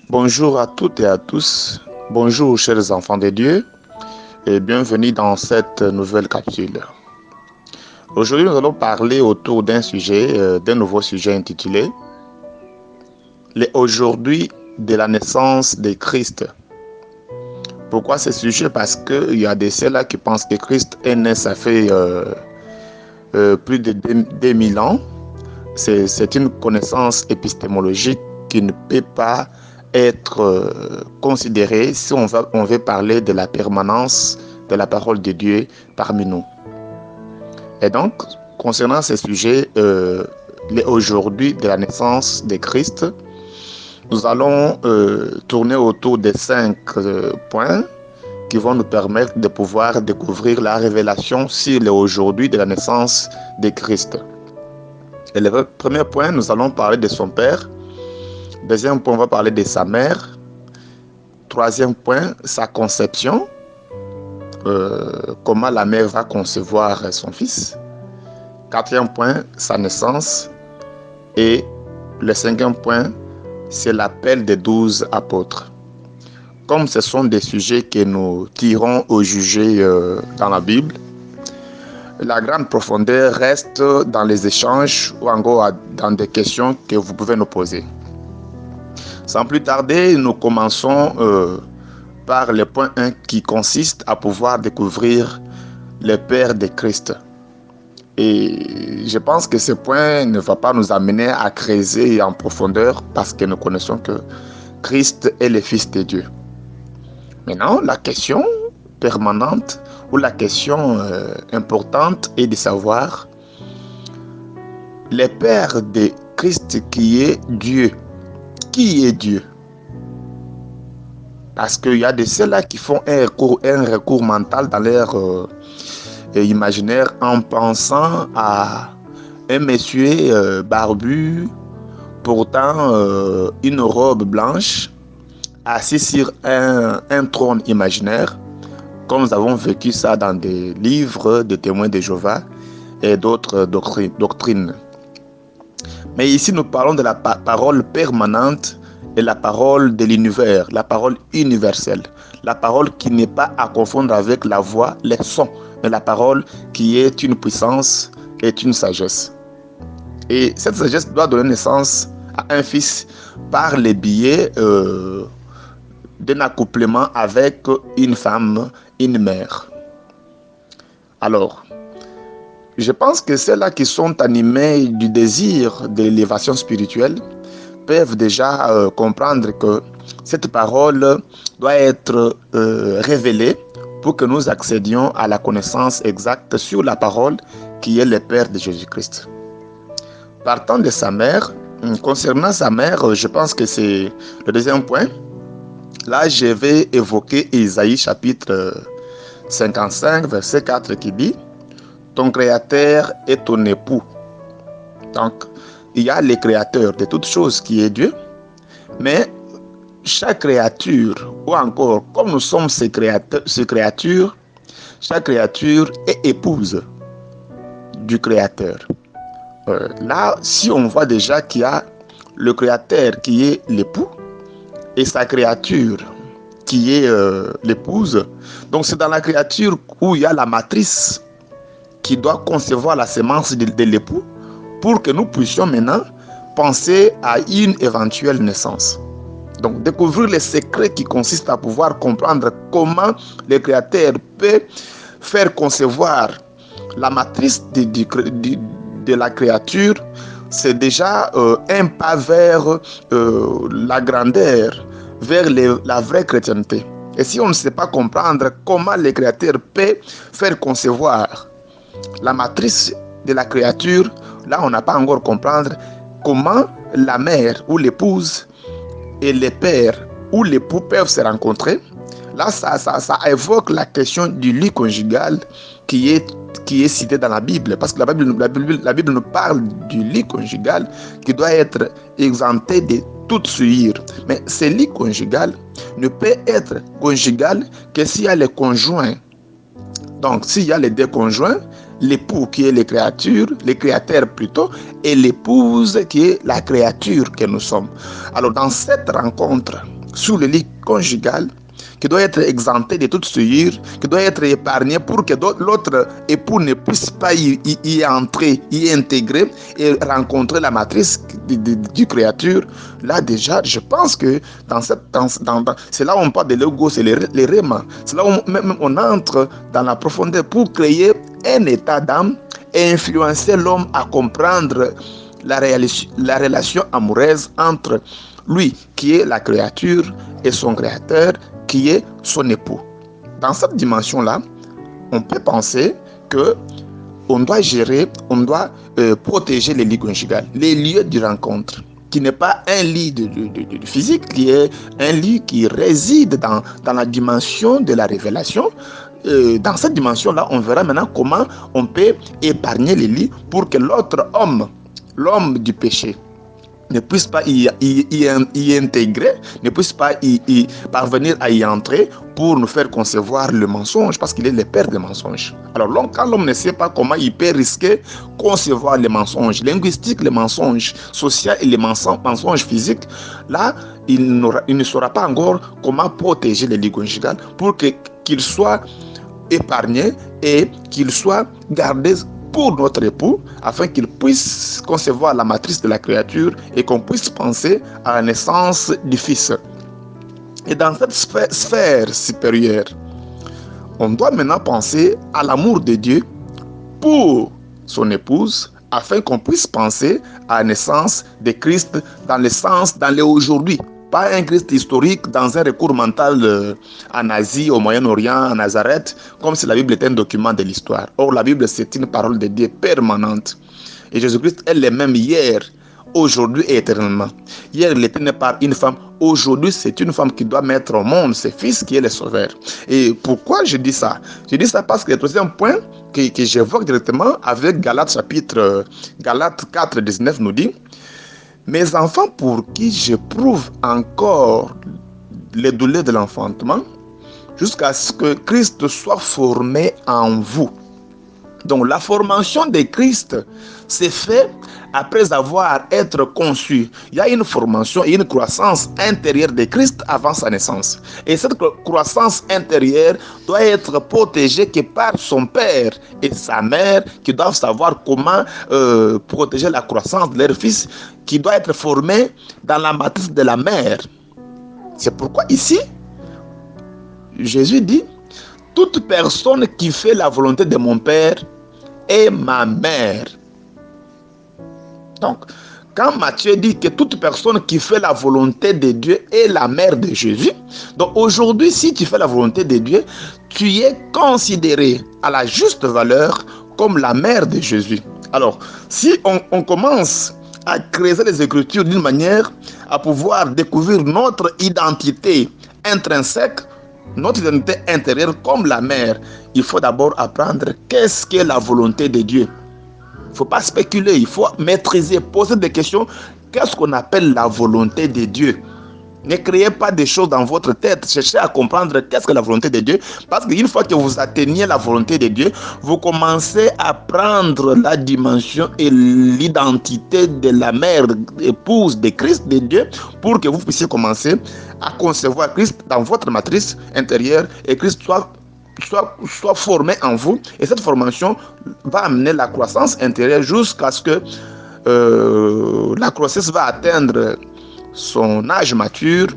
Bonjour à toutes et à tous. Bonjour chers enfants de Dieu et bienvenue dans cette nouvelle capsule. Aujourd'hui, nous allons parler autour d'un nouveau sujet intitulé Les aujourd'hui de la naissance de Christ. Pourquoi ce sujet? Parce qu'il y a de ceux-là qui pensent que Christ est né, ça fait plus de 2000 ans. C'est une connaissance épistémologique qui ne peut pas être considérée si on veut parler de la permanence de la parole de Dieu parmi nous. Et donc, concernant ce sujet, aujourd'hui de la naissance de Christ, nous allons tourner autour des 5 points qui vont nous permettre de pouvoir découvrir la révélation sur aujourd'hui de la naissance de Christ. Et le premier point, nous allons parler de son père. Deuxième point, on va parler de sa mère. Troisième point, sa conception. Comment la mère va concevoir son fils. Quatrième point, sa naissance. Et le cinquième point, c'est l'appel des 12 apôtres. Comme ce sont des sujets que nous tirons au jugé dans la Bible, la grande profondeur reste dans les échanges ou encore dans des questions que vous pouvez nous poser. Sans plus tarder, nous commençons par le point 1 qui consiste à pouvoir découvrir le Père de Christ. Et je pense que ce point ne va pas nous amener à creuser en profondeur parce que nous connaissons que Christ est le Fils de Dieu. Maintenant, la question permanente ou la question importante est de savoir le Père de Christ qui est Dieu. Qui est Dieu? Parce qu'il y a de ceux-là qui font un recours mental dans leur imaginaire en pensant à un monsieur barbu portant une robe blanche assis sur un trône imaginaire, comme nous avons vécu ça dans des livres de témoins de Jéhovah et d'autres doctrines. Mais ici, nous parlons de la parole permanente et la parole de l'univers, la parole universelle, la parole qui n'est pas à confondre avec la voix, les sons, mais la parole qui est une puissance et une sagesse. Et cette sagesse doit donner naissance à un fils par le biais d'un accouplement avec une femme, une mère. Alors, je pense que ceux-là qui sont animés du désir de l'élévation spirituelle peuvent déjà comprendre que cette parole doit être révélée pour que nous accédions à la connaissance exacte sur la parole qui est le Père de Jésus-Christ. Partant de sa mère, concernant sa mère, je pense que c'est le deuxième point. Là, je vais évoquer Isaïe chapitre 55, verset 4 qui dit « Ton créateur est ton époux ». Donc, il y a le créateur de toutes choses qui est Dieu, mais chaque créature, ou encore, comme nous sommes ces créatures, chaque créature est épouse du créateur. Là, si on voit déjà qu'il y a le créateur qui est l'époux, et sa créature qui est l'épouse. Donc c'est dans la créature où il y a la matrice qui doit concevoir la sémence de l'époux pour que nous puissions maintenant penser à une éventuelle naissance. Donc découvrir les secrets qui consistent à pouvoir comprendre comment le créateur peut faire concevoir la matrice de la créature, c'est déjà un pas vers la grandeur, vers la vraie chrétienté. Et si on ne sait pas comprendre comment le Créateur peut faire concevoir la matrice de la créature, là on n'a pas encore comprendre comment la mère ou l'épouse et le père ou l'époux peuvent se rencontrer. Là ça évoque la question du lit conjugal qui est cité dans la Bible, parce que la Bible nous parle du lit conjugal qui doit être exempté de toute souillure. Mais ce lit conjugal ne peut être conjugal que s'il y a les conjoints. Donc, s'il y a les deux conjoints, l'époux qui est les créateurs plutôt, et l'épouse qui est la créature que nous sommes. Alors, dans cette rencontre, sur le lit conjugal, qui doit être exempté de toute souillure, qui doit être épargné pour que l'autre époux ne puisse pas y entrer, y intégrer et rencontrer la matrice du créature. Là déjà, je pense que c'est là où on parle de l'ego, c'est les réma. C'est là où même on entre dans la profondeur pour créer un état d'âme et influencer l'homme à comprendre la relation amoureuse entre lui, qui est la créature, et son créateur, qui est son époux. Dans cette dimension-là, on peut penser que on doit gérer, on doit protéger les lits conjugaux, les lieux de rencontre, qui n'est pas un lit de physique, qui est un lit qui réside dans la dimension de la révélation. Dans cette dimension-là, on verra maintenant comment on peut épargner les lits pour que l'autre homme, l'homme du péché, ne puisse pas y intégrer, ne puisse pas y parvenir à y entrer pour nous faire concevoir le mensonge, parce qu'il est le père des mensonges. Alors quand l'homme ne sait pas comment il peut risquer concevoir les mensonges linguistiques, les mensonges sociaux et les mensonges physiques, là, il ne saura pas encore comment protéger les lits conjugaux pour qu'il soit épargné et qu'il soit gardé pour notre époux, afin qu'il puisse concevoir la matrice de la créature et qu'on puisse penser à la naissance du Fils. Et dans cette sphère supérieure, on doit maintenant penser à l'amour de Dieu pour son épouse, afin qu'on puisse penser à la naissance de Christ dans le aujourd'hui. Pas un Christ historique dans un recours mental en Asie, au Moyen-Orient, à Nazareth, comme si la Bible était un document de l'histoire. Or, la Bible, c'est une parole de Dieu permanente. Et Jésus-Christ est le même hier, aujourd'hui et éternellement. Hier, il était né par une femme. Aujourd'hui, c'est une femme qui doit mettre au monde ce Fils qui est le Sauveur. Et pourquoi je dis ça? Je dis ça parce que le troisième point que j'évoque directement avec Galates 4, 19 nous dit: mes enfants pour qui j'éprouve encore les douleurs de l'enfantement, jusqu'à ce que Christ soit formé en vous. Donc la formation de Christ s'est faite après avoir été conçu. Il y a une formation et une croissance intérieure de Christ avant sa naissance. Et cette croissance intérieure doit être protégée que par son père et sa mère, qui doivent savoir comment protéger la croissance de leur fils, qui doit être formé dans la matrice de la mère. C'est pourquoi ici, Jésus dit: toute personne qui fait la volonté de mon Père est ma mère. Donc, quand Matthieu dit que toute personne qui fait la volonté de Dieu est la mère de Jésus, donc aujourd'hui, si tu fais la volonté de Dieu, tu es considéré à la juste valeur comme la mère de Jésus. Alors, si on commence à creuser les Écritures d'une manière à pouvoir découvrir notre identité intrinsèque, notre identité intérieure comme la mère, il faut d'abord apprendre qu'est-ce qu'est la volonté de Dieu. Il ne faut pas spéculer, il faut maîtriser, poser des questions. Qu'est-ce qu'on appelle la volonté de Dieu? Ne créez pas des choses dans votre tête. Cherchez à comprendre qu'est-ce que la volonté de Dieu. Parce qu'une fois que vous atteignez la volonté de Dieu, vous commencez à prendre la dimension et l'identité de la mère, épouse de Christ, de Dieu, pour que vous puissiez commencer à concevoir Christ dans votre matrice intérieure et Christ soit formé en vous. Et cette formation va amener la croissance intérieure jusqu'à ce que la grossesse va atteindre son âge mature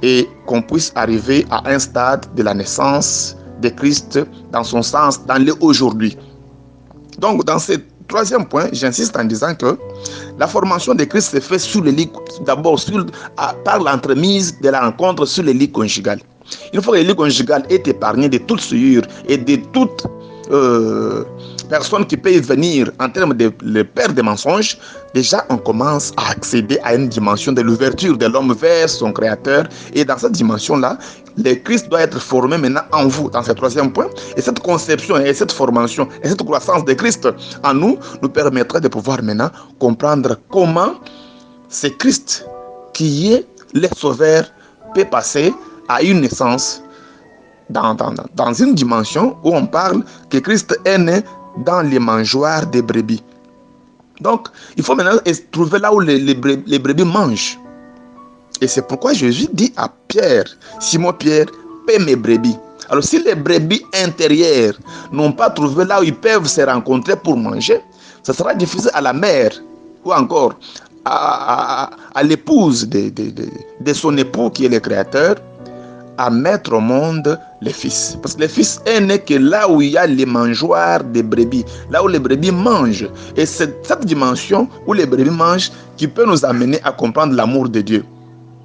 et qu'on puisse arriver à un stade de la naissance de Christ dans son sens, dans le aujourd'hui. Donc dans ce troisième point, j'insiste en disant que la formation de Christ se fait sur le lit, d'abord par l'entremise de la rencontre sur le lit conjugal. Une fois que le lit conjugal est épargné de toute souillure et de toute personne qui peut venir en termes de le père des mensonges, déjà on commence à accéder à une dimension de l'ouverture de l'homme vers son créateur. Et dans cette dimension-là, le Christ doit être formé maintenant en vous, dans ce troisième point. Et cette conception et cette formation et cette croissance de Christ en nous permettra de pouvoir maintenant comprendre comment c'est Christ qui est le sauveur peut passer à une naissance dans une dimension où on parle que Christ est né dans les mangeoires des brebis. Donc, il faut maintenant trouver là où les brebis mangent. Et c'est pourquoi Jésus dit à Pierre, Simon Pierre, paie mes brebis. Alors si les brebis intérieures n'ont pas trouvé là où ils peuvent se rencontrer pour manger, ça sera difficile à la mère ou encore à l'épouse de son époux qui est le Créateur à mettre au monde les fils. Parce que le fils est né que là où il y a les mangeoires des brebis, là où les brebis mangent. Et c'est cette dimension où les brebis mangent qui peut nous amener à comprendre l'amour de Dieu.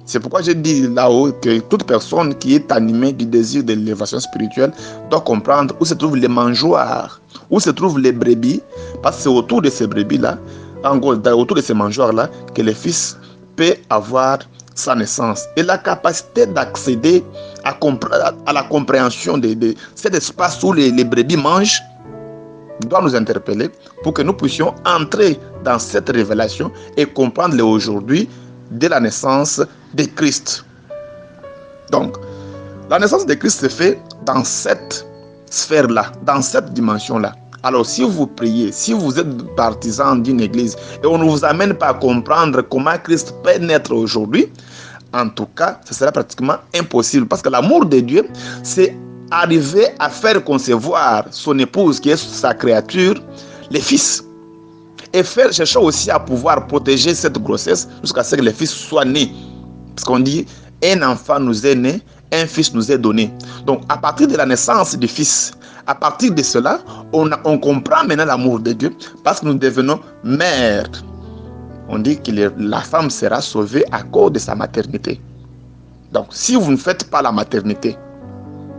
C'est pourquoi je dis là-haut que toute personne qui est animée du désir de l'élévation spirituelle doit comprendre où se trouvent les mangeoires, où se trouvent les brebis, parce que c'est autour de ces brebis-là, en gros, autour de ces mangeoires-là, que le Fils peut avoir sa naissance et la capacité d'accéder à la compréhension de cet espace où les brebis mangent doit nous interpeller pour que nous puissions entrer dans cette révélation et comprendre aujourd'hui de la naissance de Christ. Donc, la naissance de Christ se fait dans cette sphère-là, dans cette dimension-là. Alors, si vous priez, si vous êtes partisan d'une église et on ne vous amène pas à comprendre comment Christ peut naître aujourd'hui, en tout cas, ce sera pratiquement impossible. Parce que l'amour de Dieu, c'est arriver à faire concevoir son épouse, qui est sa créature, les fils. Et chercher aussi à pouvoir protéger cette grossesse jusqu'à ce que le fils soit né. Parce qu'on dit, un enfant nous est né, un fils nous est donné. Donc, à partir de la naissance du fils, à partir de cela, on comprend maintenant l'amour de Dieu parce que nous devenons mères. On dit que la femme sera sauvée à cause de sa maternité. Donc, si vous ne faites pas la maternité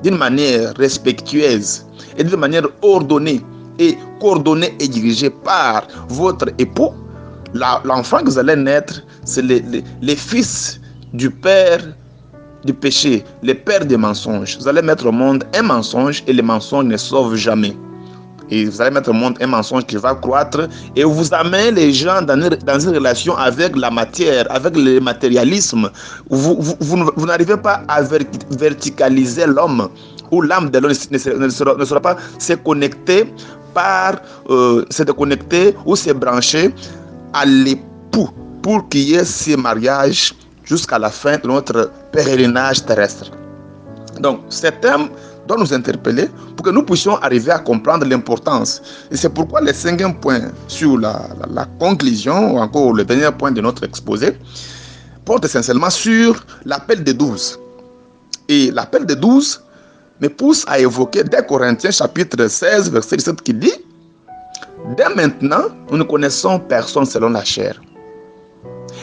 d'une manière respectueuse et d'une manière ordonnée et coordonnée et dirigée par votre époux, l'enfant que vous allez naître, c'est les fils du père du péché, le père des mensonges. Vous allez mettre au monde un mensonge et les mensonges ne sauvent jamais. Et vous allez mettre au monde un mensonge qui va croître et vous amenez les gens dans une relation avec la matière, avec le matérialisme. Vous n'arrivez pas à verticaliser l'homme, où l'âme de l'homme ne sera pas se connecter se déconnecter ou se brancher à l'époux pour qu'il y ait ce mariage jusqu'à la fin de notre pèlerinage terrestre. Donc, cet thème doit nous interpeller pour que nous puissions arriver à comprendre l'importance. Et c'est pourquoi le cinquième point sur la conclusion, ou encore le dernier point de notre exposé, porte essentiellement sur l'appel des 12. Et l'appel des 12 me pousse à évoquer dès Corinthiens chapitre 16, verset 17 qui dit « Dès maintenant, nous ne connaissons personne selon la chair.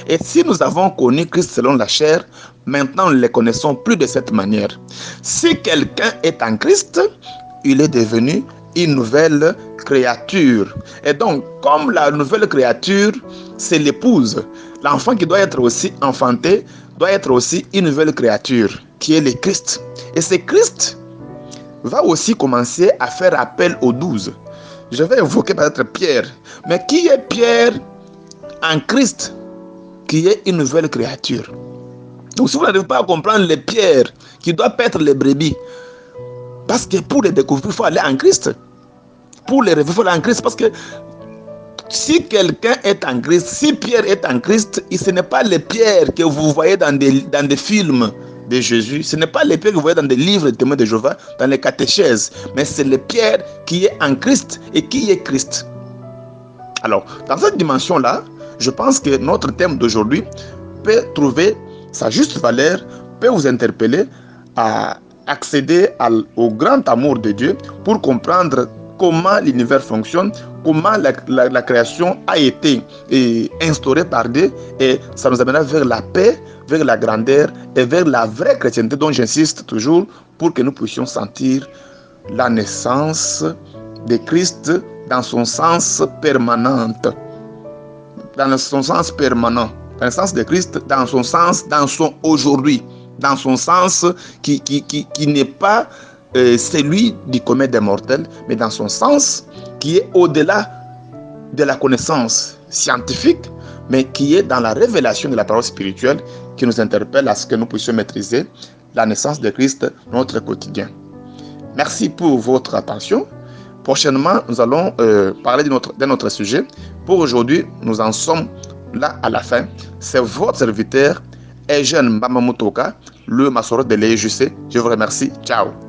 Et si nous avons connu Christ selon la chair, maintenant nous ne le connaissons plus de cette manière. Si quelqu'un est en Christ, il est devenu une nouvelle créature. Et donc, comme la nouvelle créature, c'est l'épouse, l'enfant qui doit être aussi enfanté, doit être aussi une nouvelle créature, qui est le Christ. Et ce Christ va aussi commencer à faire appel aux 12. Je vais évoquer peut-être Pierre. Mais qui est Pierre en Christ, qui est une nouvelle créature? Donc si vous n'arrivez pas à comprendre les pierres qui doivent paître les brebis, parce que pour les découvrir, il faut aller en Christ. Pour les rêver, il faut aller en Christ. Parce que si quelqu'un est en Christ, si Pierre est en Christ, ce n'est pas les pierres que vous voyez dans des films de Jésus, ce n'est pas les pierres que vous voyez dans des livres de témoins de Jéhovah, dans les catéchèses, mais c'est les pierres qui est en Christ et qui est Christ. Alors, dans cette dimension-là, je pense que notre thème d'aujourd'hui peut trouver sa juste valeur, peut vous interpeller à accéder au grand amour de Dieu pour comprendre comment l'univers fonctionne, comment la création a été instaurée par Dieu, et ça nous amènera vers la paix, vers la grandeur et vers la vraie chrétienté dont j'insiste toujours pour que nous puissions sentir la naissance de Christ dans son sens permanent. Dans son sens permanent. La naissance de Christ dans son sens, dans son aujourd'hui. Dans son sens qui n'est pas celui du commun des mortels, mais dans son sens qui est au-delà de la connaissance scientifique, mais qui est dans la révélation de la parole spirituelle qui nous interpelle à ce que nous puissions maîtriser la naissance de Christ dans notre quotidien. Merci pour votre attention. Prochainement, nous allons parler de notre sujet. Pour aujourd'hui, nous en sommes là à la fin. C'est votre serviteur, Eugène Mbamamutoka, le Masoro de l'EJC. Je vous remercie. Ciao.